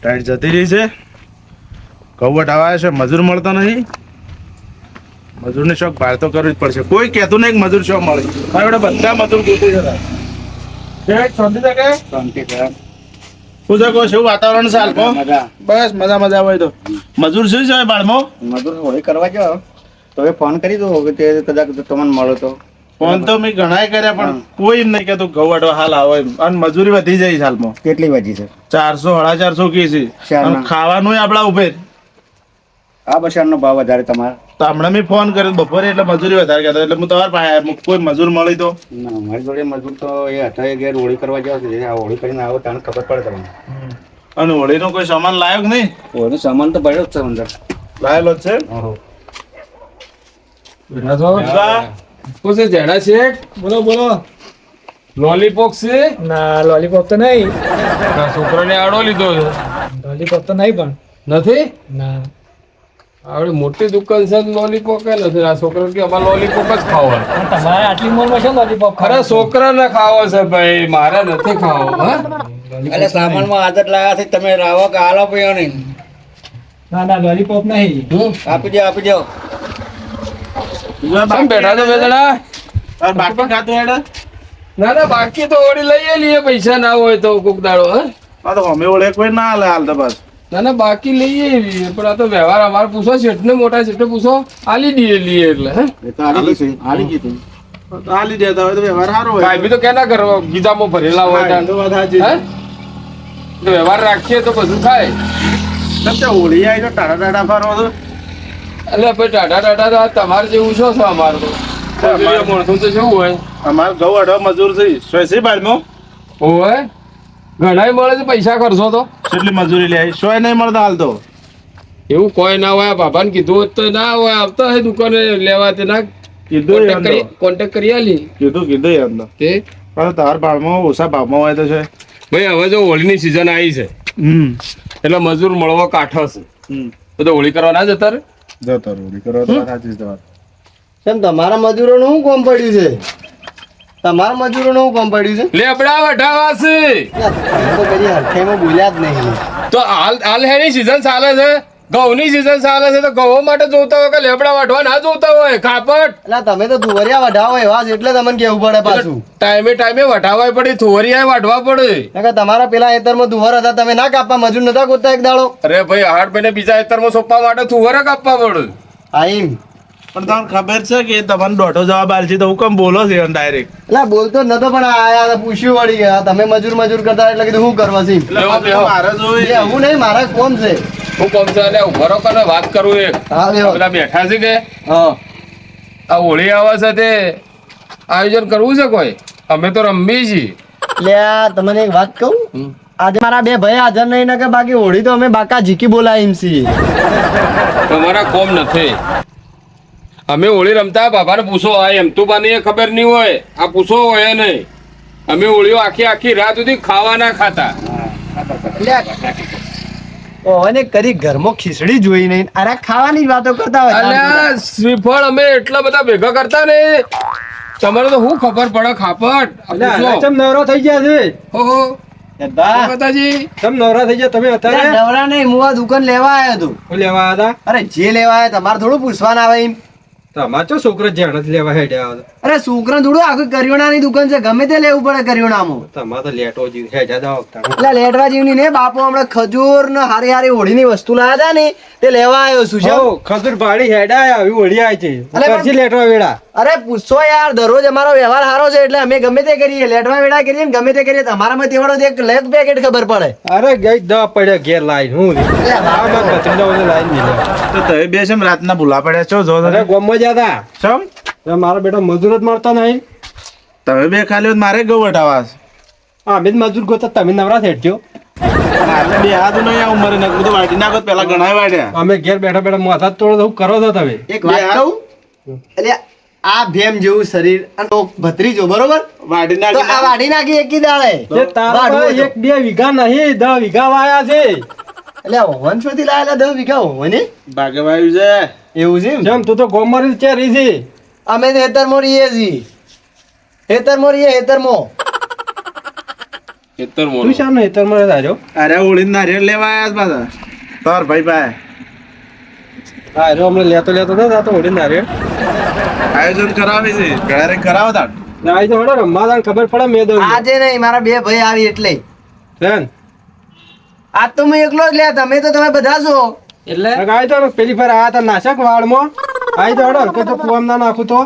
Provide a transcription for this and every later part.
Tight જતી રહી છે. કવટ આવે છે, મજૂર મળતો નહીં. મજૂરને શોખ બહાર તો કરવી જ પડશે. કોઈ કહેતું નહીં કે મજૂર શોખ મળે. મારે બધા મજૂર ગોતી છે. શાંતિ શકે શાંતિ કર. શું છે કહો શું વાતાવરણ છે હાલમાં? બસ મજા મજા હોય તો મજૂર શું છે બાળમાં? મજૂર હોળી કરવા જાઓ તો એ ફોન કરી દો કે તે કદાચ તમને મળો તો. ફોન તો મેં ઘણાય કર્યા પણ કોઈ નહીં કહેતું ઘઉં વાટવા હાલ આવે એમ. અને મજૂરી વધી જાય છે હાલમાં. કેટલી વાજી છે? 400 450 કી છે. અને ખાવાનું આપડા ઉપર આ બસારનો ભાવ વધારે તમારે. તો હમણાં મેં ફોન કર્યો બપોરે એટલે મજૂરી વધારે કહેતો એટલે હું તમારે પાસે કોઈ મજૂર મળી તો ના મારી જોડે મજૂર તો એ અઠવાડિયે ઘેર હોળી કરવા જાવ છે. આ હોળી કરીને આવો તને ખબર પડે તમને. અને હોળીનો કોઈ સામાન લાયો કે નહીં? હોળીનો સામાન તો પડ્યો જ છે અંદર. લાયેલો જ છે. શું છે જેડા શેઠ? બોલો બોલો. લોલીપોપ છે? ના લોલીપોપ તો નહીં. છોકરાને આડો લીધો છે. લોલીપોપ તો નહીં પણ નથી ના. આવડી મોટી દુકાન છે લોલીપોપ કે નથી? આ છોકરો કે અમારે લોલીપોપ જ ખાવા. પણ તમારે આટલી મોલમાં છે લોલીપોપ ખરે છોકરાને ખાવો છે ભાઈ, મારે નથી ખાવો. હા એટલે સામાનમાં આદત લાયા છે તમે રાવો કે હાલો પીઓ નહીં. ના ના લોલીપોપ નહીં. આપી દો આપી દો. કેમ બેઠા છો બે જણા? તાર બાકી ખાતું હેડે? ના ના બાકી તો ઓડી લઈએ લઈએ, પૈસા ના હોય તો કોક દાડો. હા આ તો અમે ઓળે કોઈ ના હાલે હાલ તો બસ. ના ના બાકી લઈએ એવી, પણ આ તો વ્યવહાર અમારે પૂછો શેઠને, મોટા શેઠને પૂછો, આલી દઈએ લઈએ એટલે. હે એ તો હાલી ગઈ છે હાલી ગઈ તું. હાલી દેતા હોય તો વ્યવહાર સારો હોય. કાંઈ બી તો કેના કરવા ગીતામાં ભરેલા હોય હા, એ તો વાત સાચી. હે તો વ્યવહાર રાખીએ તો બધું થાય. કેમ તે હોળી આવી તો ટાટા ટાટા ફરવો તો એટલે ભાઈ ટાટા ટાટા તો આ તમારે જેવું છો છો અમારે તો. માણસો તો શું હોય અમારે ઘઉં વાટવા મજૂર છે. સોયસી બારમાં હોય ઘણાય મળે છે પૈસા કરશો તો. કેટલી મજૂરી લે સોય નહીં મળતા હાલ તો. એવું કોઈ ના હોય, બાબાને કીધું હોત તો ના હોય, આવતા હોય દુકાને લેવા તે ના કીધું એમ તો. કોન્ટેક્ટ કરી આલી કીધું એમ તો. તે પણ તાર બાળમાં ઓછા ભાવમાં હોય તો છે. ભાઈ હવે જો હોળીની સિઝન આવી છે એટલે મજૂર મળવો કાઠો છે. તો હોળી કરવા ના જતા રે? જતો હોળી કરવા તો વાત સાચી છે વાત. કેમ તમારા મજૂરોનું શું કામ પડ્યું છે? તમારા મજૂરોનું શું કામ પડ્યું છે? લેબડા વઢાવા છે તમે તો કદી હરખાઈમાં બોલ્યા જ નહીં. તો હાલ હેની સિઝન ચાલે છે, ઘઉંની સિઝન ચાલે છે, તો ઘઉં માટે જોતા હોય કે લેબડા વાઢવા ના જોતા હોય? કાપડ એટલે તમે તો તુવરિયા વઢાવો એવા છે એટલે તમને કેવું પડે પાછું. ટાઈમે ટાઈમે વઢાવવા પડે, થોરિયા વાઢવા પડે. નકર તમારા પેલા ખેતરમાં તુવર હતા તમે ના કાપવા મજૂર નતા ગોતતા એક દાડો? અરે ભાઈ 8 મહિને બીજા ખેતરમાં સોંપવા માટે થુવરા કાપવા પડે. હા એમ. પણ તમને ખબર છે કે તમને દોઢો જવાબ આલશે તો હું કેમ બોલો છે ડાયરેક્ટ? એટલે બોલતો જ નતો પણ આયા પૂછ્યું વળી ગયા તમે મજૂર કરતા એટલે કીધું શું કરવા છે? એટલે પાછું તો મારે જોઈ એવું નહીં મારા કોમ છે. હું કોમ છે એટલે ઉભરો કને વાત કરું એક. હા આ લ્યો. પેલા બેઠા છે કે હા આ હોળી આવે છે તે આયોજન કરવું છે કોઈ? અમે તો રમવી છીએ. એટલે આ તમને એક વાત કહું, આજે મારા બે ભાઈ હાજર નહીં ને કે બાકી હોળી તો અમે બાકા જીકી બોલાવીમ છીએ. તમારા કોમ નથી. અમે હોળી રમતા બાબાને પૂછો, આ એમ તો બાને ખબર નહીં હોય, આ પૂછો હોય નહીં. અમે હોળીઓ આખી આખી રાત સુધી ખાવા ના ખાતા. ઓને કરી ઘરમાં ખીચડી જોઈ નહીં અરે ખાવાની જ વાતો કરતા હોય. અલ્યા શ્રીફળ અમે એટલા બધા ભેગા કરતા ને, તમારે તો શું ખબર પડે ખાપટ. નવરા થઈ ગયા છે. ઓહો બા, માતાજી તમે નવરા થઈ ગયા તમે અરે નવરા નહીં હું આ દુકાન લેવા આવ્યો હતો. લેવા હતા અરે જે લેવા આવ્યા તમારે થોડું પૂછવાના આવે એમ. તમારે તો છોકરા જાણ જ લેવા હેડ્યા હતા. અરે છોકરા થોડું આખું કરિયાણાની દુકાન છે ગમે તે લેવું પડે કરિયાણામાં. તમારે તો લેટો જીવ હેડ્યા જાવ. એટલે લેટવા જેવની ને બાપુ હમણાં ખજૂર ને હારી હારી હોળીની વસ્તુ લાયા હતા ને તે લેવા આવ્યો છું છે. ખજૂર ભાડી હેડા આવી ઓળી આવી છે. અલે પણ- કરજી લેટવા વેળા. અરે પૂછો યાર દરરોજ અમારો વ્યવહાર સારો છે એટલે અમે ગમે તે કરીએ લેટવા વેડા કરીએ ને ગમે તે કરીએ તમારામાં તેવડો એક લેગ પેકેટ ખબર પડે. અરે ગઈ દવા પડ્યા ઘેર લાઈન હું લાઈન નહીં. તો તમે બે છે રાતના ભૂલા પડ્યા છો જો અરે ગોમમાં જતા ચમ મારા બેટા મજૂર જ મળતા નહીં. તમે બે ખાલી મારે ઘઉં વટાવા છે. અમે જ મજૂર ગોતા તમે નવરા થેડજો. મારે બે હાથ નહીં આ ઉંમરે નકરું તો વાટી નાખો પેલા ઘણા વાટ્યા. અમે ઘેર બેઠા બેઠા માથા તોડો કરો છો તમે. એક વાત કહું એટલે આ ભેમ જેવું શરીર અને ભત્રીજો બરોબર વાટી તો આ નાખી વાઢી નાખી એકી દાડે જે તારા વાઢવું એક બે વીઘા નહીં 10 વીઘા વાયા છે. એટલે વંશોથી લાયેલા 10 વીઘા હોય ને ભાગે વાયુ છે. એવું છે એમ? જેમ તું તો ગોમરી ચેરી છે. અમે હેતરમાં રહીએ છીએ હેતરમાં રહીએ હેતરમાં ખેતર તું મોનો શાનો હેતરમાં આવ્યો? અરે ઓળીને નારિયેળ લેવા આયા છે પાછા તાર ભાઈ ભાઈ આવ્યો હમણાં લેતો નતો આ તો ઓળી નારિયેળ. આયોજન કરાવે છે ઘરે કરાવો તાર ના આવી તો હળો રમવા તાણ ખબર પડે મેં દઉં આજે નહીં મારા બે ભાઈ આવી એટલે રેન આજ તો હું એકલો જ લ્યા તમે તો તમે બધા છો એટલે આવી તો પેલી ફેર આયા તા નાશક વાળમાં આવી તો હળો કે તો કુવામાં ના નાખું તો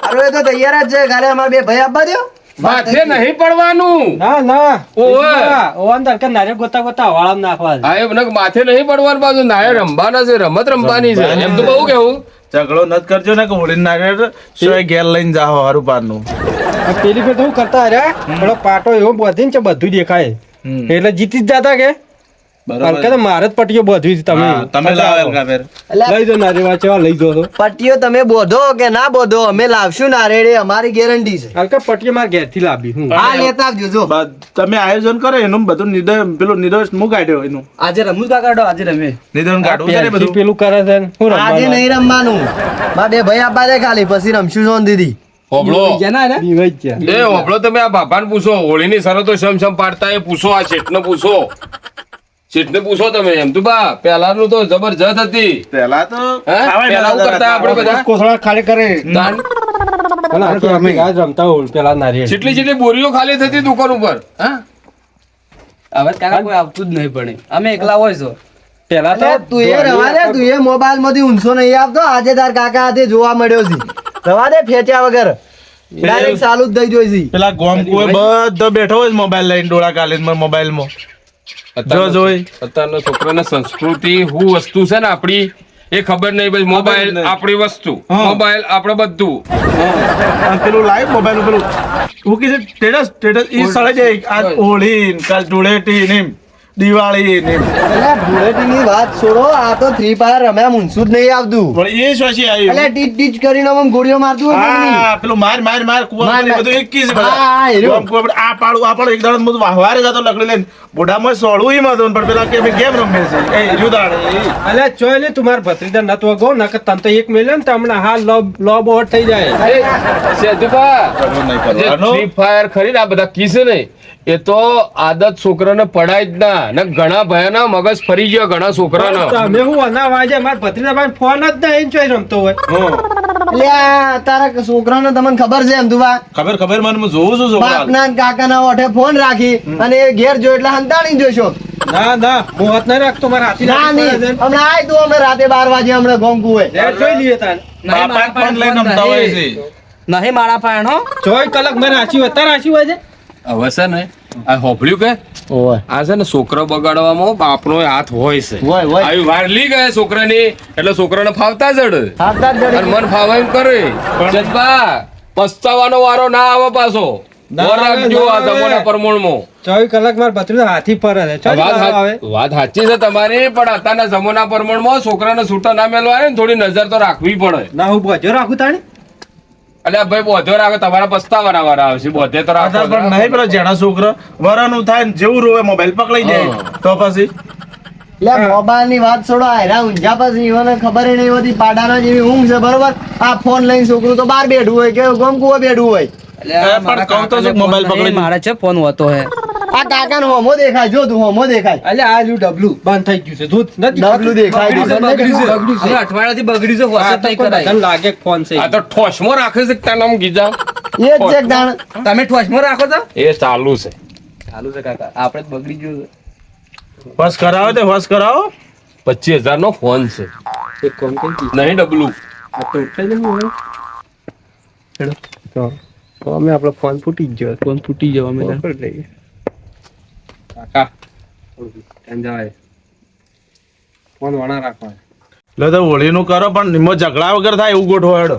અરે એ તો તૈયાર જ છે ખાલી અમારા બે ભાઈ આપવા દો માથે નહીં પડવાનું ના ના ઓવે. ઓવાન તડકે નારિયેળ ગોતા વાળામાં નાખવા છે. હા એ મને માથે નહીં પડવાનું બાજુ નાય રમવાના છે રમત રમવાની છે એમ તો બહુ કેવું ઝઘડો નત કરજો ને કે ઓળીને નારિયેળ સોય ઘેર લઈને જાઓ હારું પારનું આ પેલી ફેર તો શું કરતા અરે પેલો પાટો એવો બધીને છે બધું દેખાય એટલે જીતી જ જાતા કે હલકે તો મારે જ પટીઓ બધવી છે તમે હા, તમે લાવો હલકા ફેર એટલે લઈ જો નારિયેળ ચેવા લઈ જો તો પટ્ટીઓ તમે બોધો કે ના બોધો અમે લાવશું નારેડે અમારી ગેરંટી છે હલકે પટીઓ મારા ઘેરથી લાવી હું હા લેતા આવજો જો તમે આયોજન કરો એનું બધું પેલું નિર્દોષ હું કાઢ્યો એનું આજે રમું કાકાડો આજે રમે નિધન કાઢવું છે ને પહેલથી બધું પેલું કરે છે ને હું આજે રમવાનું નહીં રમવાનું મારા બે ભાઈ આપવા દે ખાલી પછી રમશું સોન દીદી હોબળો બીવાઈ જ ગયા. એ હોબળો તમે આ બાપાને પૂછો હોળીની શરતો સમ પાડતા એ પૂછો આ શેઠને પૂછો શેઠને પૂછો તમે એમ તો બા પહેલાનું તો જબરજસ્ત હતી પેલા તો હે? ખાવાય પેલા નતા હું કરતા હતા. આપણે બધા કોથળા ખાલી કરે દાન અને આખી આખી ગાય રમતા હોય પેલા નારિયેળ જેટલી જેટલી બોરીઓ ખાલી થતી દુકાન ઉપર હા હવે કાકા કોઈ આવતું જ નહીં પડે અમે એકલા હોય છો પેલા તો અલે તું એ રવા દે તું એ મોબાઈલ માંથી ઊંચો નહીં આપતો આજે તાર કાકા હાથે જોવા મળ્યો છે રવા દે ફેંચ્યા વગર ડાયરેક્ટ ચાલુ જ દઈ જોઈ છે પેલા ગોમ કોઈ બધો બેઠો હોય મોબાઈલ લઈને ડોળા કાઢીને મોબાઈલમાં જોઈ. અત્યારના છોકરાને સંસ્કૃતિ શું વસ્તુ છે ને આપણી એ ખબર નહીં ભાઈ મોબાઈલ નહીં. આપણી વસ્તુ હા. મોબાઈલ આપણે બધું અને પેલું લાઈવ મોબાઈલ પેલું હું કે સ્ટેટસ ઈ સળે જાય આજ હોળી ને કાલ ધૂળેટી ને એમ, દિવાળી ને એમ. એટલે ધૂળેટીની વાત છોડો આ તો ફ્રી ફાયર રમ્યા ઊંચું જ નહીં આવતું પણ એ શોષી એટલે આવ્યું ટીચ ટીચ કરીને આમ ગોળીઓ મારતું હોય કોઈની. હા પેલું માર કુવા માર, માર. બધું એક જ છે હા, હા, એ રહ્યું. ગોમ કુવા બધું આ પાડું એક દાડો હું વાહવારે જતો લકડી લઈને બોડામાં સોળવું ઈ હતું પણ પેલા કે અમે ગેમ રમીએ છીએ એ જુદાડે અલ્યા ચોય લે તું મારા ભત્રીજા નતો ગો નકર તને તો એક મેલ્યો ને તો હમણાં હાલ લોબ ઓવર થઈ જાય એ સેદુભા, નહીં જે કરવાનો. ફ્રી ફાયર ખરી ને આ બધા કિસ ને એ તો આદત છોકરાને પડાય જ ના ને ઘણા ભયાના મગજ ફરી ગયો ઘણા છોકરાનો તમે હું અના વાજે મારા ભત્રીજા ભાઈ ફોન જ નહીં ચોય રમતો હોય એટલે આ તારા છોકરાને તમને ખબર છે એમ તું બા ખબર મને હું જોઉં છું છોકરા બાપના ને કાકાના ઓઠે ફોન રાખી અને એ ઘેર જો એટલે હંતાણી જોશો ના હું હાથ નહીં રાખતો મારા હાથી ના નહીં હમણાં આય તું અમે રાતે 12 વાગે હમણાં ગોંગુ હોય જોઈ લઈએ તાન બાપા જ ફોન લઈને રમતા હોય છે નહીં મારા પાણ હો ચોય કલાક મેં રાશી હોય તાર રાશી હોય છે હવે છે ને આ હોભળ્યું કે આ છે ને છોકરો બગાડવામાં બાપનો હાથ હોય છે હોય, હોય. આવી વારલી ગયા છોકરાની એટલે છોકરાને ફાવતા જડ હાથદાર અને જડી મન ફાવે એમ કરે જજબા પસ્તાવાનો વારો ના આવે પાછો ના ઓર આવે, રાખજો ના આ આવે. જમોના પ્રમાણમાં 24 કલાક મારા ભત્રીજા હાથી પર છે ચોય વાત ના આવે સાચ- વાત સાચી છે તમારી પણ અત્યારના જમોના પ્રમાણમાં છોકરાને છૂટા ના મેળવા ને થોડી નજર તો રાખવી પડે ના હું ભજો રાખું તાણી એટલે આ ભાઈ બોધો રાખો તમારા પસ્તાવાના વારા આવશે બોધે તો રાખો પણ નહીં પેલા જેના છોકરા વરાનું થાય ને જેવું રોવે મોબાઈલ પકડાઈ જાય તો પછી એટલે મોબાઈલ ની વાત છોડો આયરા ઊંઝા પછી ઈવોને ખબર ય નહીં હોતી પાડાના જેવી ઊંઘ છે બરોબર આ ફોન લઈને છોકરું તો બહાર બેઠું હોય કે ગોમકુવા બેઠું હોય પણ કહું તો શું મોબાઈલ પકડી મારે છે ફોન હોતો હે આ કાકાનો હોમો દેખાય જો તું હોમો દેખાય અલ્યા આ લ્યુ ડબલું બંધ થઈ ગયું છે દૂધ નથી ડબલું દેખાય બગડ્યું છે, છે. બગડ્યું છે. હવે અઠવાડિયાથી બગડ્યું છે આ વસત તો નહીં કોઈ કરાય બધાને લાગે કે ફોન છે આ તો ઠોસમાં રાખે છે તાર નામ ગીજા એ જ છે જાણ તમે ઠોસમાં રાખો છો એ ચાલુ છે ચાલુ છે કાકા આપણે જ બગડી ગયું છે. બસ કરાવો તે બસ કરાવો 25,000 નો ફોન છે એક કોમ કરી નહીં ડબલું આ તો ઉઠાઈ જવું હોય હેડો તો અમે આપણો ફોન ફૂટી જ ગયો ફોન ફૂટી જવા અમે વાપરી લઈએ કાકા ટાઈમ જવાય ફોન વાણા રાખવા એટલે તો હોળીનું કરો પણ એમાં ઝઘડા વગર થાય એવું ગોઠવો હેડો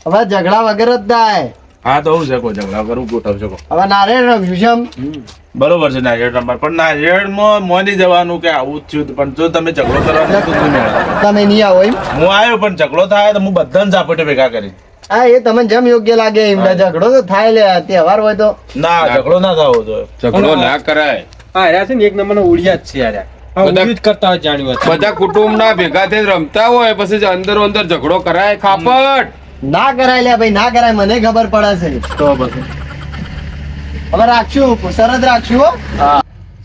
હવે ઝઘડા વગર જ થાય હા તો હું છે કોઈ ઝઘડા વગર હું ગોઠવશો કહો. હવે નારેણ રમ્યું છે એમ. બરોબર છે નારિયેળ રમવા પણ નારિયેળમાં મોની જવાનું કે આવું જ થયું પણ જો તમે ઝઘડો કરવાનો તો નહીં મેળવે. તમે નહીં આવો એમ હું આવ્યો પણ ઝઘડો થાય તો હું બધાને ઝાપટે ભેગા કરી હા એ તમને જેમ યોગ્ય લાગે એમ ઝઘડો તો થાય લે તહેવાર હોય તો ના ઝઘડો ના થવો જોઈએ ઝઘડો ના કરાય હા રહ્યા છે ને એક નંબરનો ઉડિયા જ છે યાર હા બધા- ઉડિયું જ કરતા હોય જાણ્યું હતું બધા કુટુંબ ના ભેગા થઈને રમતા હોય પછી અંદર અંદર ઝઘડો કરાય ખાપટ ના કરાય લે ભાઈ ના કરાય મને ખબર પડે છે તો પછી હવે રાખશું શરત રાખશું હો. હા.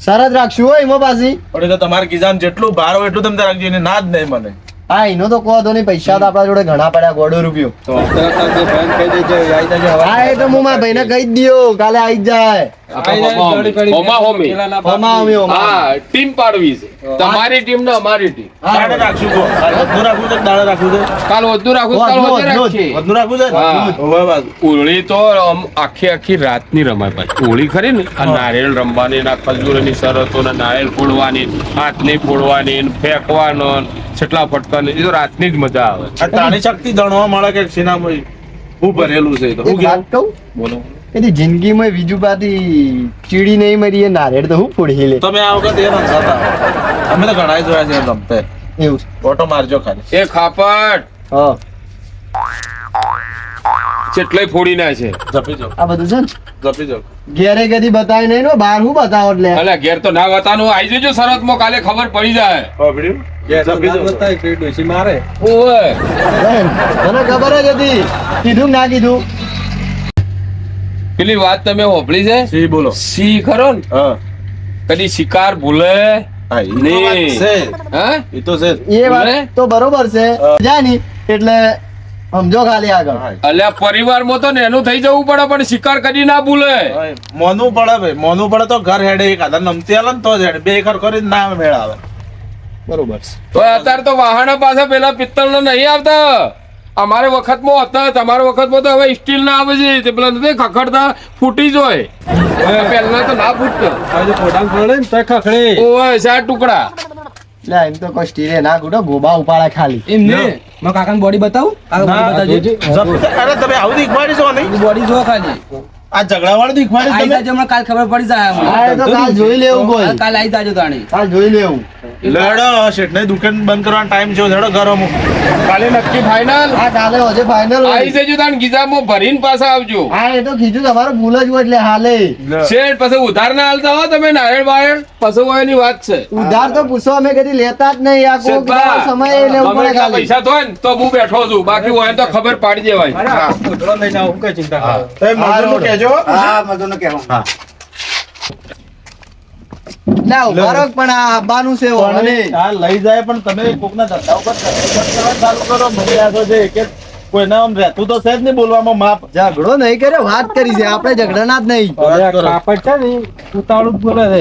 શરત રાખશું હો એમાં પાછી. પણ એ તો તમારે કિસાન જેટલું ભાર હોય એટલું તમે રાખજો, એને ના જ નહીં મને. હા એનો તો કહો તો નહીં, પૈસા તો આપણા જોડે ઘણા પડ્યા, ગોળો રૂપિયો. તો હા એ તો હું મારા ભાઈને કહી જ દ્યો, કાલે આવી જ જાય. હોમા હોમી. હોમા હોમી, હોમા. હા, ટીમ પાડવી છે. તમારી ટીમ ને અમારી ટીમ. દાડે રાખશું કહો. વધુ રાખવું છે કે દાડે રાખવું છે? કાલ વધુ રાખું, કાલ વધુ રાખીએ. વધુ રાખવું છે ને? હા. હોવે બાજુ. હોળી તો આખી રાતની રમાય પાછી. હોળી ખરી ને આ નારિયેળ રમવાની, ના ખજૂરની શરતો ને નારિયેળ ફોડવાની, હાથની ફોડવાની, ફેંકવાનો, છટલા ફટવાની, એ તો રાતની જ મજા આવે. આ તાણી શક્તિ જાણવા મળે કે સિનામાં હું ભરેલું છે એ તો. એક વાત કહું, બોલો. એની જિંદગીમાં બીજું પાછી ચીડી નહીં મરી, એ નારેળ તો હું ફોડી લે. તમે આ વખત એ રમતા હતા. અમે તો ઘણા જોયા છે રમતે. એવું છે. ઓટો મારજો ખાલી. એ ખાપટ હા ચેટલે ફોડી ના છે. જપી જાઓ, આ બધું છે ને જપી જાઓ. ઘેરે કદી બતાવી નહીં ને બહાર હું બતાવો એટલે. અલે ઘેર તો ના વતાનું, આવી જજો શરત માં, કાલે ખબર પડી જાય. પકડ્યું? જપી જાઓ. મારે ઓય મને ખબર જ હતી, કીધું કે ના કીધું. પેલી વાત તમે હોભળી છે? સી બોલો. સી ખરો ને, હા. કદી શિકાર ભૂલે હા, ઈ તો નહીં. વાત છે. હા ઈ તો છે જ. એ બોલે? વાત તો બરોબર છે, જાય નહીં એટલે સમજો ખાલી આગળ. હા. અલ્યા પરિવારમાં તો નેનું થઈ જવું પડે, પણ શિકાર કદી ના ભૂલે. હા, મોનું પડે ભાઈ, મોનું પડે તો ઘર હેડે એક આધાર નમતી આલે ને તો જ હેડે. બે ઘર કરીને ના મેળ આવે. બરોબર છે. તો અત્યારે તો વાહન પાસે પેલા પિત્તળ નહીં આવતા. અમારે વખતમાં હતા, તમારા વખતમાં તો હવે સ્ટીલ ના આવે છે. તે પેલા નથી ખખડતા, ફૂટી જોય. પહેલા તો ના ફૂટતો. ઓય 4 ટુકડા. એટલે એમ તો કોઈ સ્ટીલે ના ગુડો, ગોબા ઉપાડે ખાલી. એમ ને મારા કાકાને બોડી બતાવું, કાકા ના, બોડી બતાવજો. અરે તમે આવું દીખવાડી છો નહીં? બોડી જો ખાલી આ ઝઘડા વાળું દીખવાડી આઈ તમે? જાજો, હમણાં કાલ ખબર પડી જાય અમને. હા, એ તો કાલ જોઈ લેવું કોઈ. કાલ આઈ જાજો તાણી. કાલ જોઈ લેવું. લેડો શેઠને દુકાન બંધ કરવાનો ટાઈમ છે. લેડો ઘર અમુક. કાલે નક્કી ફાઇનલ. હા કાલે હજે ફાઇનલ આવી જજો તાણ ગીઝામાં ભરીને પાછા આવજો. હા એ તો કીધું તમારું ભૂલ જ હોય એટલે હાલે. શેઠ પછી ઉધાર ના હાલતા હો તમે, નારિયેળ બાયળ પછી હોય એની વાત છે. ઉધાર તો પૂછો અમે કદી લેતા જ નહીં. આ કોક શેઠબા, સમય લેવું ગમે પડે એટલા ખાલી. પૈસા થાય ને તો હું બેઠો છું, બાકી હોય તો ખબર પાડી દેવાય. તમે મજૂરનું કહેજો. હા. ના ઉભા રહો, પણ આ આવવાનું છે ઓને. આ લઈ જાય પણ તમે કોકના ધંધા ઉપર ચાલુ કરો. મને લાગે છે કે કોઈના આમ રહેતું તો છે જ નહીં બોલવામાં માપ. ઝઘડો નહીં કર્યો, વાત કરી છે આપણે, ઝઘડાના જ નહીં. વાત કરો. કાપડ છે ને ઉતાવળું જ બોલે છે.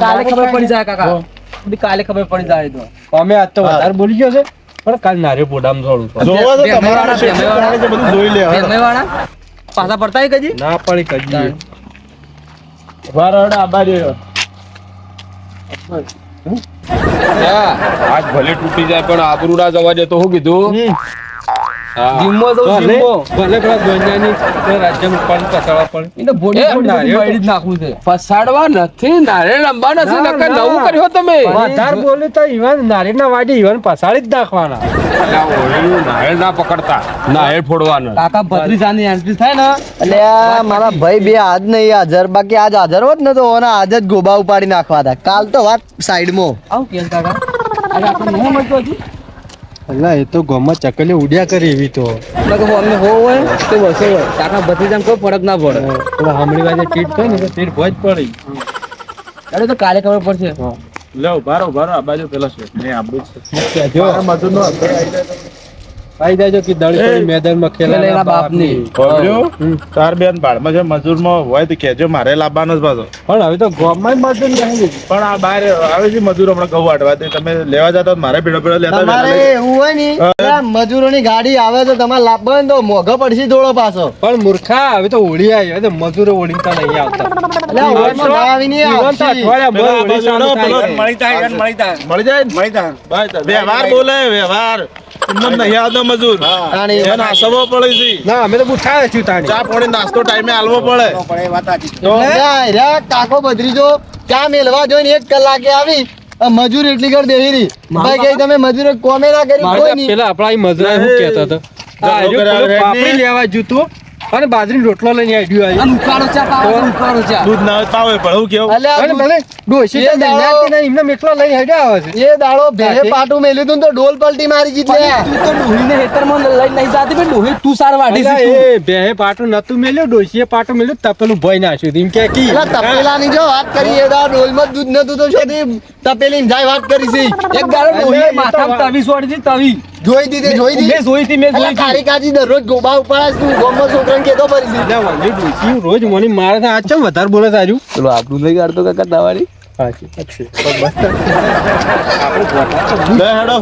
કાલે ખબર પડી જાય કાકા, કાલે ખબર પડી જાય તો. અમે આજ તો વધારે બોલી ગયો છે, પણ કાલ નારે પોડામ થોડું જોવો તો તમારા શેઠને જાણે છે, બધું જોઈ લે. હા. વાળા પાછા પડતા કજી ના પડી કદી. ઉભા રહો, હેડો, આબા રહ્યો. હા, આજ ભલે તૂટી જાય પણ આબરૂ ના જવા દે તો શું કીધું? હા. જીમો તો જીમો ભલે પેલા દોનિયાની રાજ્યમાં પણ પસાડવા પડે. એને બોડી એ, બોડી નારિયેળ બળી જ નાખવું છે. ફસાડવા નથી, નારિયેળ અંબા નથી, નકર નવું કર્યો તમે. વધારે બોલે તો ઈવન નારિયેળના વાડી ઈવન પસાડી જ નાખવાના. અલા, ઓળીનું નારિયેળ ના પકડતા, નારિયેળ ફોડવાના. કાકા ભત્રીજાની એન્ટ્રી થાય ને એટલે આ મારા ભાઈ બે આજ નહીં હાજર, બાકી આજ હાજર હોત ને તો ઓના આજ જ ગોબા ઉપાડી નાખવા હતા. કાલ તો વાત સાઈડમાં. આવું કે કાકા અરે આપણે નહીં મળતો હજી અલા એ તો ગોમાં ચકલી ઉડ્યા કરે એવી તો. એટલે કે અમને હો હોય તો વસો હોય, કાકા ભત્રીજાને કોઈ ફરક ના પડે. પેલા હમણી વાજે ટીટ થાય ને તો ટીટ ભોજ પડી. અરે તો કાલે ખબર પડશે. લે, ઉભા રહો, ઉભા રહો. આ બાજુ પેલા શેઠને આબુ છે. જો આ મજૂરનો હપ્તો આવી જાય તો. આવી જાજો કે દળી પડી મેદાનમાં પેલા એના ખેલા બાપની. ખબર્યું? તાર બેન ભાડમાં છે, મજૂરમાં હોય તો કહેજો, મારે લાવવાનો જ પાછો. પણ હવે તો ગોમાં મજૂર નહીં. પણ આ બહાર આવે છે મજૂર હમણાં ઘઉં વાટવા. તે તમે લેવા જતા તો મારે ભેડો ભેડો લેતા તમારે વહેલા લઈ. એવું હોય ને કે આ મજૂરોની ગાડી આવે તો તમારે લાભ હોય ને તો મોઘો પડશે થોડો પાછો. પણ મૂર્ખા હવે તો હોળી આવી, હવે તો મજૂરો ઓળીતા નહીં આવતા. એટલે આ ઓળમાં ના આવી ને ઈવન તો આવશે. અઠવાડિયા પેલા ભર હોળી ચાલુ પેલો થાય. મળી જાય ને? મળી જાય. વ્યવહાર બોલે, વ્યવહાર. એમને નહીં આવતો મજૂર. તાણી. એને આસવો પડે છે. ના અમે તો બુઠાવે છું તાણી. ચા પાણી નાસ્તો ટાઈમે આલવો પડે. તો એટલે રે કાકો બદરીજો ચા મેલવા જોઈને 1 કલાકે આવી, આ મજૂર એટલી કર દેહી રહી. ભાઈ કઈ તમે મજૂર કોમે ના કરી કોઈ નહીં. પેલા આપણા અહીં મજૂરા શું કહેતા હતા? આ ઝઘડો રહ્યો કરાવે પેલો રેડની. પાપડી લેવા જૂતું અને બાજરીનો રોટલો લઈને આડ્યું આવ્યું. અને ઉકાળો ચા પાવો છે, ઉકાળો ચા. દૂધ ના હોય પાવે પણ હું કેવું અલ્યા અને ભલે ડોશી એ તો દાડો- મહેનતી નહીં, એમને એટલો લઈને આડ્યા આવે છે. એ દાડો ભેહે પાટું મેલ્યું તું ને તો ડોલ પલટી મારી જીતલે તું તો ડોહીને હેતરમાં લઈને નહીં જાતી પણ ડોહી તું સાર વાઢી છે અલ્યા, તું. એ બેહે પાટું નતું મેલ્યું, ડોશીએ પાટું મેલ્યું, તપેલું ભોય નાખ્યું હતું. એમ કે કી એટલે તપેલાની જો વાત કરી એ દાડો ડોલમાં દૂધ નતું તો શોધી તપેલીની જાય વાત કરી છે એક દાડો ડોહીએ અલ્યા, એ તો માથામાં વાત. તવી છોડી હતી, તવી. જોઈ દીધી જોઈ મેં દીધી જોઈ હતી, મેં જોઈ અલ્યા હતી. તારી કાજી દરરોજ ગોબા ઉપાડે તું ગોમમાં છોકરાને કેતો પડી છે એટલે વાંધો ડોશી રોજ મને મારે છે. આ ચમ વધારે બોલે છે આજુ? પેલો આપણું નહીં કાઢતો કાકા દવાડી. સાચી વાત છે. લે હેડો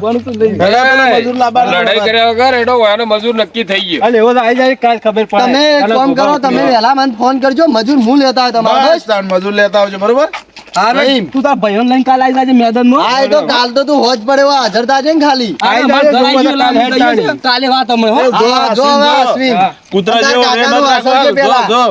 મજૂર લાવવા લડાઈ કર્યા વગર એનો વયાનો મજૂર નક્કી થઈ ગયો. અલે એવો તો આઈ જાય કાલ ખબર પડે. તમે એક અને કામ કરો ગોબા તમે ઉઠ્યો. વહેલા મને ફોન કરજો મજૂર હું લેતા હોય તમારે બસ તાણ મજૂર લેતા આવજો બરોબર નહીં. તું તાર ભાઈઓને લઈને કાલ આવી જાજે મેદાનમાં. હા એ તો કાલ તો તું હોજ પડે એવા હાજર થાજે ને ખાલી આ આઈ અમારે જાજે, ઘર જોવા આવી તો ગયું, કાલ લાંબુ થઈ ગયું છે. કાલે વાત અમે હો. જો જો હવે અશ્વિન, અશ્વિન કૂતરા તાર જેવો કાકાનું રેમ જ વાસણ છે રાખવાનો. પેલા. જો